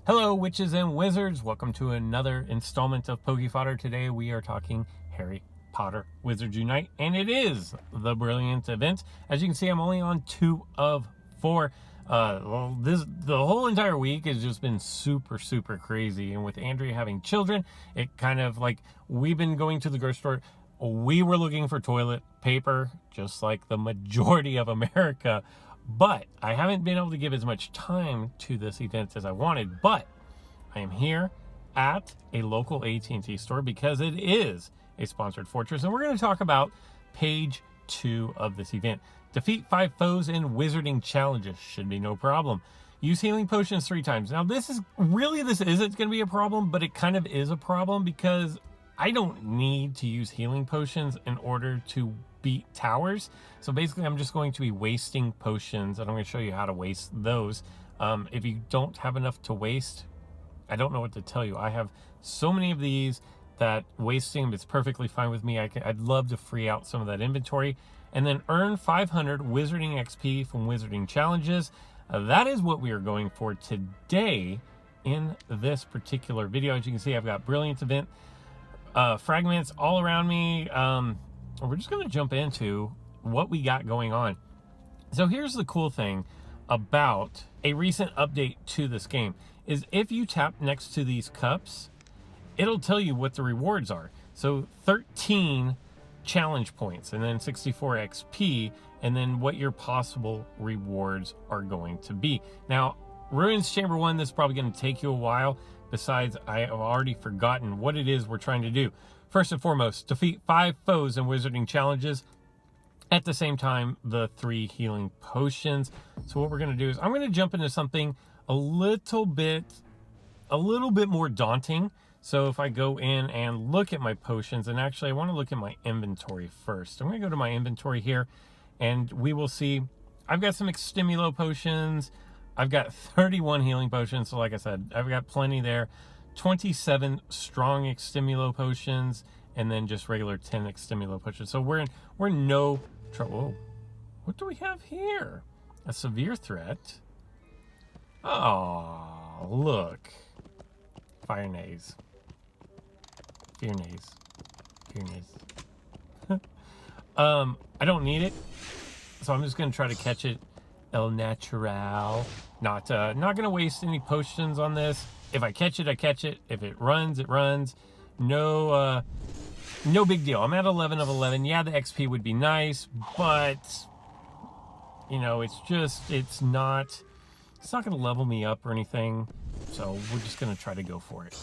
Hello, witches and wizards. Welcome to another installment of Fodder. Today we are talking Harry Potter Wizards Unite, and it is the brilliant event. As you can see, I'm only on 2 of 4. The whole entire week has just been super crazy, and with Andrea having children, it kind of like we've been going to the grocery store. We were looking for toilet paper, just like the majority of America. But I haven't been able to give as much time to this event as I wanted. But I am here at a local AT&T store because it is a sponsored fortress. And we're going to talk about page 2 of this event. Defeat 5 foes in wizarding challenges. Should be no problem. Use healing potions 3 times. Now this isn't going to be a problem, but it kind of is a problem because I don't need to use healing potions in order to beat towers. So basically I'm just going to be wasting potions, and I'm going to show you how to waste those. If you don't have enough to waste, I don't know what to tell you. I have so many of these that wasting them is perfectly fine with me. I'd love to free out some of that inventory and then earn 500 wizarding XP from wizarding challenges. That is what we are going for today in this particular video. As you can see, I've got brilliant event fragments all around me. We're just going to jump into what we got going on. So here's the cool thing about a recent update to this game is if you tap next to these cups, it'll tell you what the rewards are. So 13 challenge points and then 64 XP, and then what your possible rewards are going to be. Now, Ruins Chamber 1, this is probably going to take you a while. Besides, I have already forgotten what it is we're trying to do. First and foremost, defeat 5 foes in wizarding challenges. At the same time, the 3 healing potions. So what we're going to do is I'm going to jump into something a little bit more daunting. So if I go in and look at my potions, and actually I want to look at my inventory first. I'm going to go to my inventory here, and we will see I've got some extimulo potions. I've got 31 healing potions. So like I said, I've got plenty there. 27 strong extimulo potions, and then just regular 10 extimulo potions. So we're in no trouble. Whoa. What do we have here? A severe threat. Oh, look. Fire Naze. Fear Naze. Fear Naze. I don't need it, so I'm just going to try to catch it El Natural. Not going to waste any potions on this. If I catch it, I catch it. If it runs, it runs. No big deal. I'm at 11 of 11. Yeah, the XP would be nice, but you know, it's not going to level me up or anything. So we're just going to try to go for it.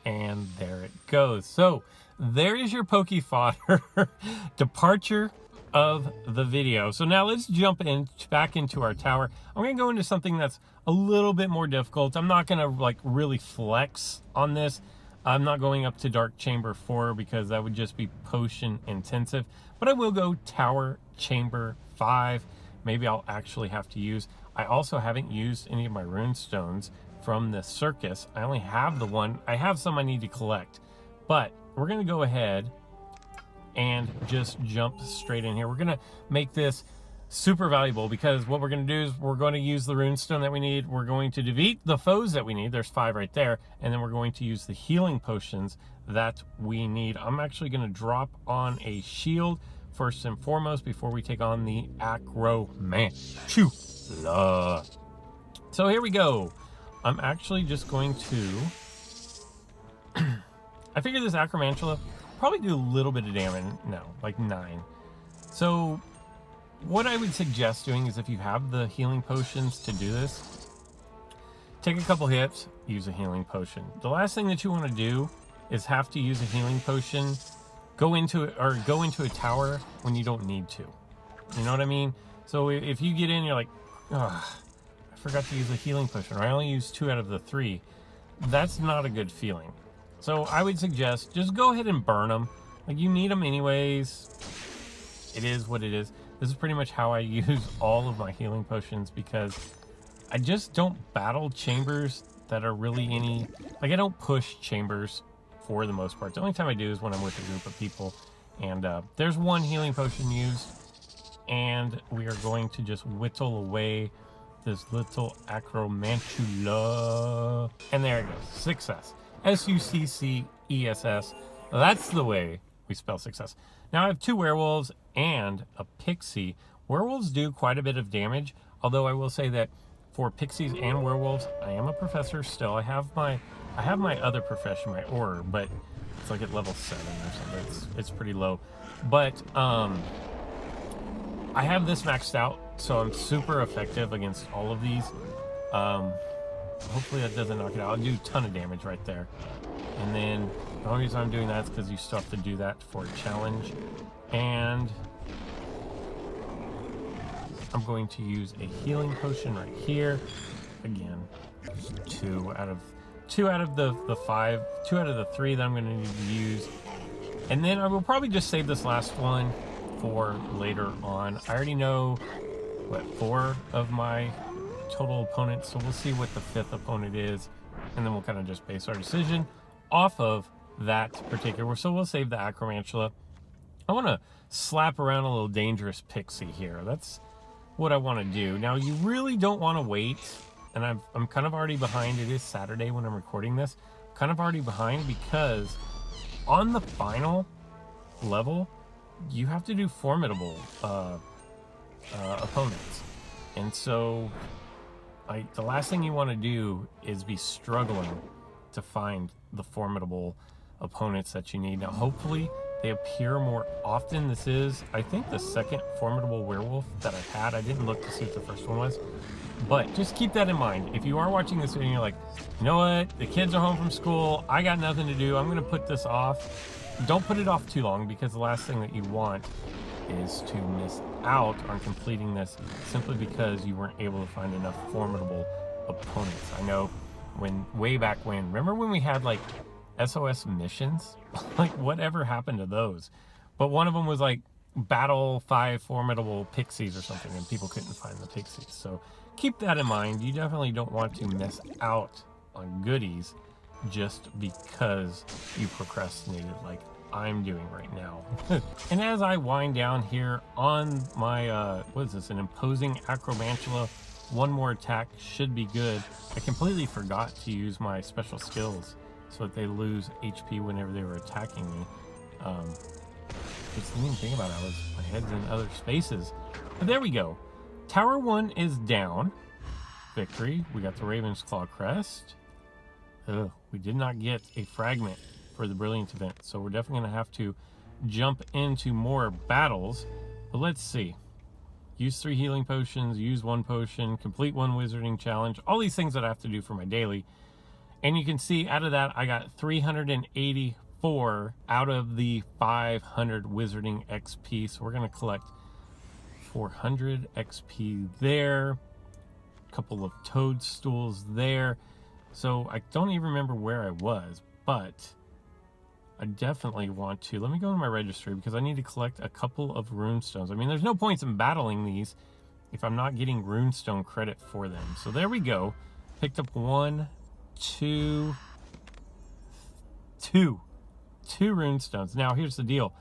And there it goes. So there is your Fodder departure of the video. So now let's jump back into our tower. I'm going to go into something that's a little bit more difficult. I'm not going to like really flex on this. I'm not going up to Dark Chamber 4 because that would just be potion intensive. But I will go Tower Chamber 5. Maybe I'll actually have to use. I also haven't used any of my rune stones from the circus. I only have the one. I have some I need to collect. But we're going to go ahead and just jump straight in here. We're going to make this super valuable because what we're going to do is we're going to use the runestone that we need. We're going to defeat the foes that we need. There's 5 right there. And then we're going to use the healing potions that we need. I'm actually going to drop on a shield first and foremost before we take on the Acro Man. Phew. So here we go. I'm actually just going to I figured this Acromantula probably do a little bit of damage. No, like 9. So what I would suggest doing is if you have the healing potions to do this, take a couple hits, use a healing potion. The last thing that you want to do is have to use a healing potion, go into a tower when you don't need to. You know what I mean? So if you get in, you're like, oh, I forgot to use a healing potion, or I only used 2 out of the 3. That's not a good feeling. So I would suggest just go ahead and burn them. Like, you need them anyways. It is what it is. This is pretty much how I use all of my healing potions because I just don't battle chambers that are really any... Like, I don't push chambers for the most part. The only time I do is when I'm with a group of people. And there's 1 healing potion used. and we are going to just whittle away this little acromantula. And there it goes. Success. Success. That's the way we spell success. Now I have 2 werewolves and a pixie. Werewolves do quite a bit of damage, although I will say that for pixies and werewolves, I am a professor still. I have my other profession, my aura, but it's like at level 7 or something. It's pretty low. But I have this maxed out, so I'm super effective against all of these. Hopefully that doesn't knock it out. I'll do a ton of damage right there. And then the only reason I'm doing that is because you still have to do that for a challenge. And I'm going to use a healing potion right here. Again, just 2 out of the 5, 2 out of the 3 that I'm going to need to use. And then I will probably just save this last one for later on. I already know, what, 4 of my total opponents, so we'll see what the 5th opponent is, and then we'll kind of just base our decision off of that particular. So we'll save the acromantula. I want to slap around a little dangerous pixie here. That's what I want to do. Now, you really don't want to wait, and I'm kind of already behind. It is Saturday when I'm recording this. Kind of already behind because on the final level, you have to do formidable opponents. And so the last thing you want to do is be struggling to find the formidable opponents that you need. Now, hopefully they appear more often. This is, I think, the 2nd formidable werewolf that I've had. I didn't look to see what the first one was. But just keep that in mind. If you are watching this video and you're like, you know what, the kids are home from school, I got nothing to do, I'm going to put this off. Don't put it off too long, because the last thing that you want is to miss out on completing this simply because you weren't able to find enough formidable opponents. I know way back when, remember when we had like SOS missions? Like, whatever happened to those? But one of them was like battle 5 formidable pixies or something, and people couldn't find the pixies. So keep that in mind. You definitely don't want to miss out on goodies just because you procrastinated like I'm doing right now. And as I wind down here on my, what is this, an imposing acromantula, 1 more attack should be good. I completely forgot to use my special skills so that they lose HP whenever they were attacking me. Just didn't even think about it. My head's in other spaces. But there we go. Tower 1 is down. Victory. We got the Raven's Claw crest. Ugh, we did not get a fragment for the Brilliant event, so we're definitely going to have to jump into more battles. But let's see. Use 3 healing potions, use 1 potion, complete 1 wizarding challenge, all these things that I have to do for my daily. And you can see out of that, I got 384 out of the 500 wizarding XP. So we're going to collect 400 XP there, a couple of toadstools there. So I don't even remember where I was, but I definitely want to. Let me go to my registry because I need to collect a couple of runestones. I mean, there's no points in battling these if I'm not getting runestone credit for them. So there we go. Picked up 1, 2 runestones. Now, here's the deal.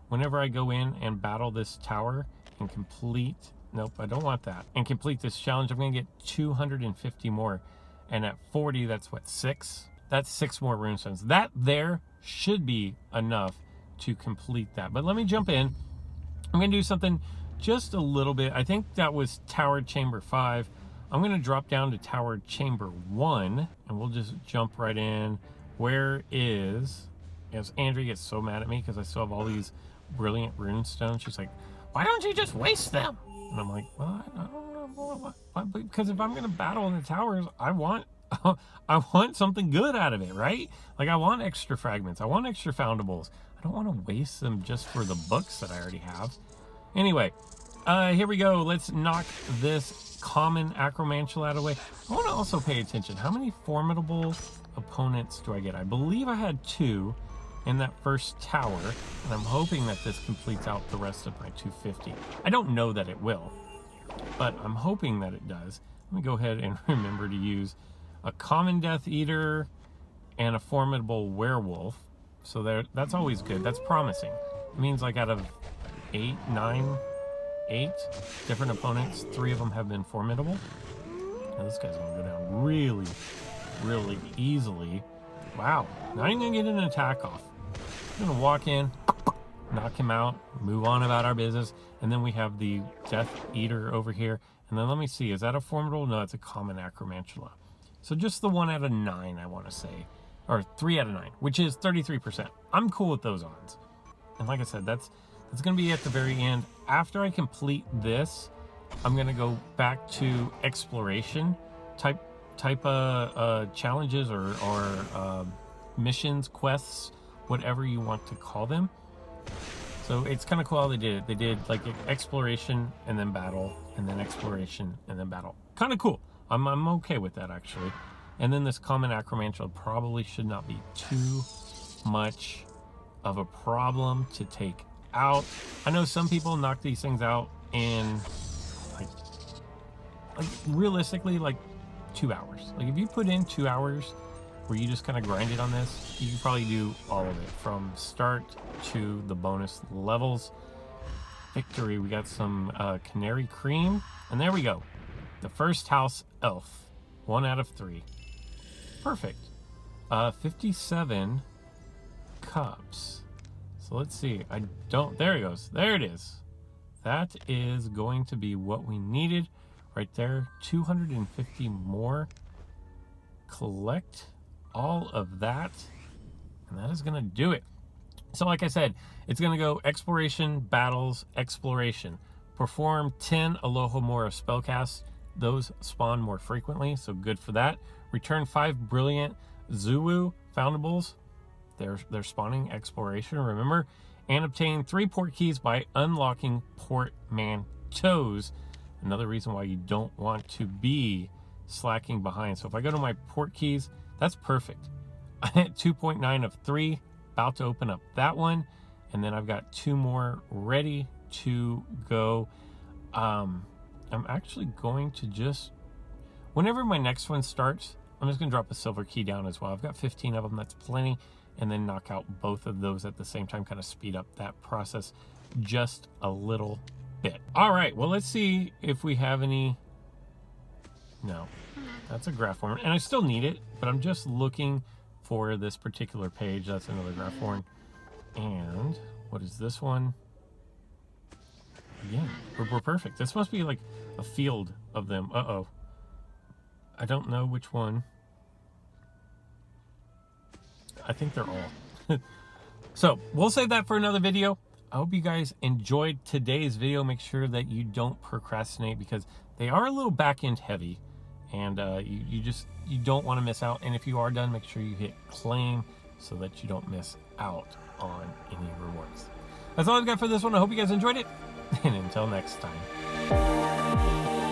Whenever I go in and battle this tower and complete... Nope, I don't want that. And complete this challenge, I'm going to get 250 more. And at 40, that's what, 6? That's 6 more runestones. That there should be enough to complete that. But let me jump in. I'm going to do something just a little bit. I think that was Tower Chamber 5. I'm going to drop down to Tower Chamber 1, and we'll just jump right in. Where is... Yes, Andrea gets so mad at me because I still have all these brilliant runestones. She's like, why don't you just waste them? And I'm like, well, I don't know. Because if I'm going to battle in the towers, I want something good out of it, right? Like, I want extra fragments. I want extra foundables. I don't want to waste them just for the books that I already have. Anyway, here we go. Let's knock this common acromantula out of the way. I want to also pay attention. How many formidable opponents do I get? I believe I had 2 in that first tower, and I'm hoping that this completes out the rest of my 250. I don't know that it will, but I'm hoping that it does. Let me go ahead and remember to use a common Death Eater and a formidable werewolf. So that's always good. That's promising. It means like out of 8, 9 8 different opponents. 3 of them have been formidable. Now this guy's gonna go down really, really easily. Wow, not even gonna get an attack off. I'm gonna walk in, knock him out, move on about our business, and then we have the Death Eater over here. And then let me see, is that a formidable? No, it's a common Acromantula. So just the 1 out of 9, I want to say, or 3 out of 9, which is 33%. I'm cool with those odds. And like I said, that's gonna be at the very end. After I complete this, I'm gonna go back to exploration type challenges or missions, quests, whatever you want to call them. So it's kind of cool how they did it. They did like exploration and then battle, and then exploration and then battle. Kind of cool. I'm okay with that actually. And then this common Acromantula probably should not be too much of a problem to take out. I know some people knock these things out in like realistically like 2 hours. Like if you put in 2 hours where you just kind of grind it on this, you can probably do all of it from start to the bonus levels. Victory, we got some Canary Cream, and there we go. The first house elf, 1 out of 3. Perfect. 57 cups. So let's see, there it goes, there it is. That is going to be what we needed right there. 250 more. Collect all of that, and that is gonna do it. So like I said, it's gonna go exploration, battles, exploration. Perform 10 Alohomora spellcasts. Those spawn more frequently, so good for that. Return 5 brilliant Zuwu foundables. They're spawning exploration, remember. And obtain 3 port keys by unlocking portmanteaus. Another reason why you don't want to be slacking behind. So if I go to my port keys, that's perfect. I hit 2.9 of 3, about to open up that one, and then I've got 2 more ready to go. I'm actually going to just, whenever my next one starts, I'm just gonna drop a silver key down as well. I've got 15 of them, that's plenty, and then knock out both of those at the same time, kind of speed up that process just a little bit. All right, well, let's see if we have any. No, that's a graph horn, and I still need it, but I'm just looking for this particular page. That's another graph horn. And what is this one? Again, we're perfect. This must be like a field of them. Uh-oh. I don't know which one. I think they're all. So we'll save that for another video. I hope you guys enjoyed today's video. Make sure that you don't procrastinate, because they are a little back end heavy, and you don't want to miss out. And if you are done, make sure you hit claim so that you don't miss out on any rewards. That's all I've got for this one. I hope you guys enjoyed it, and until next time.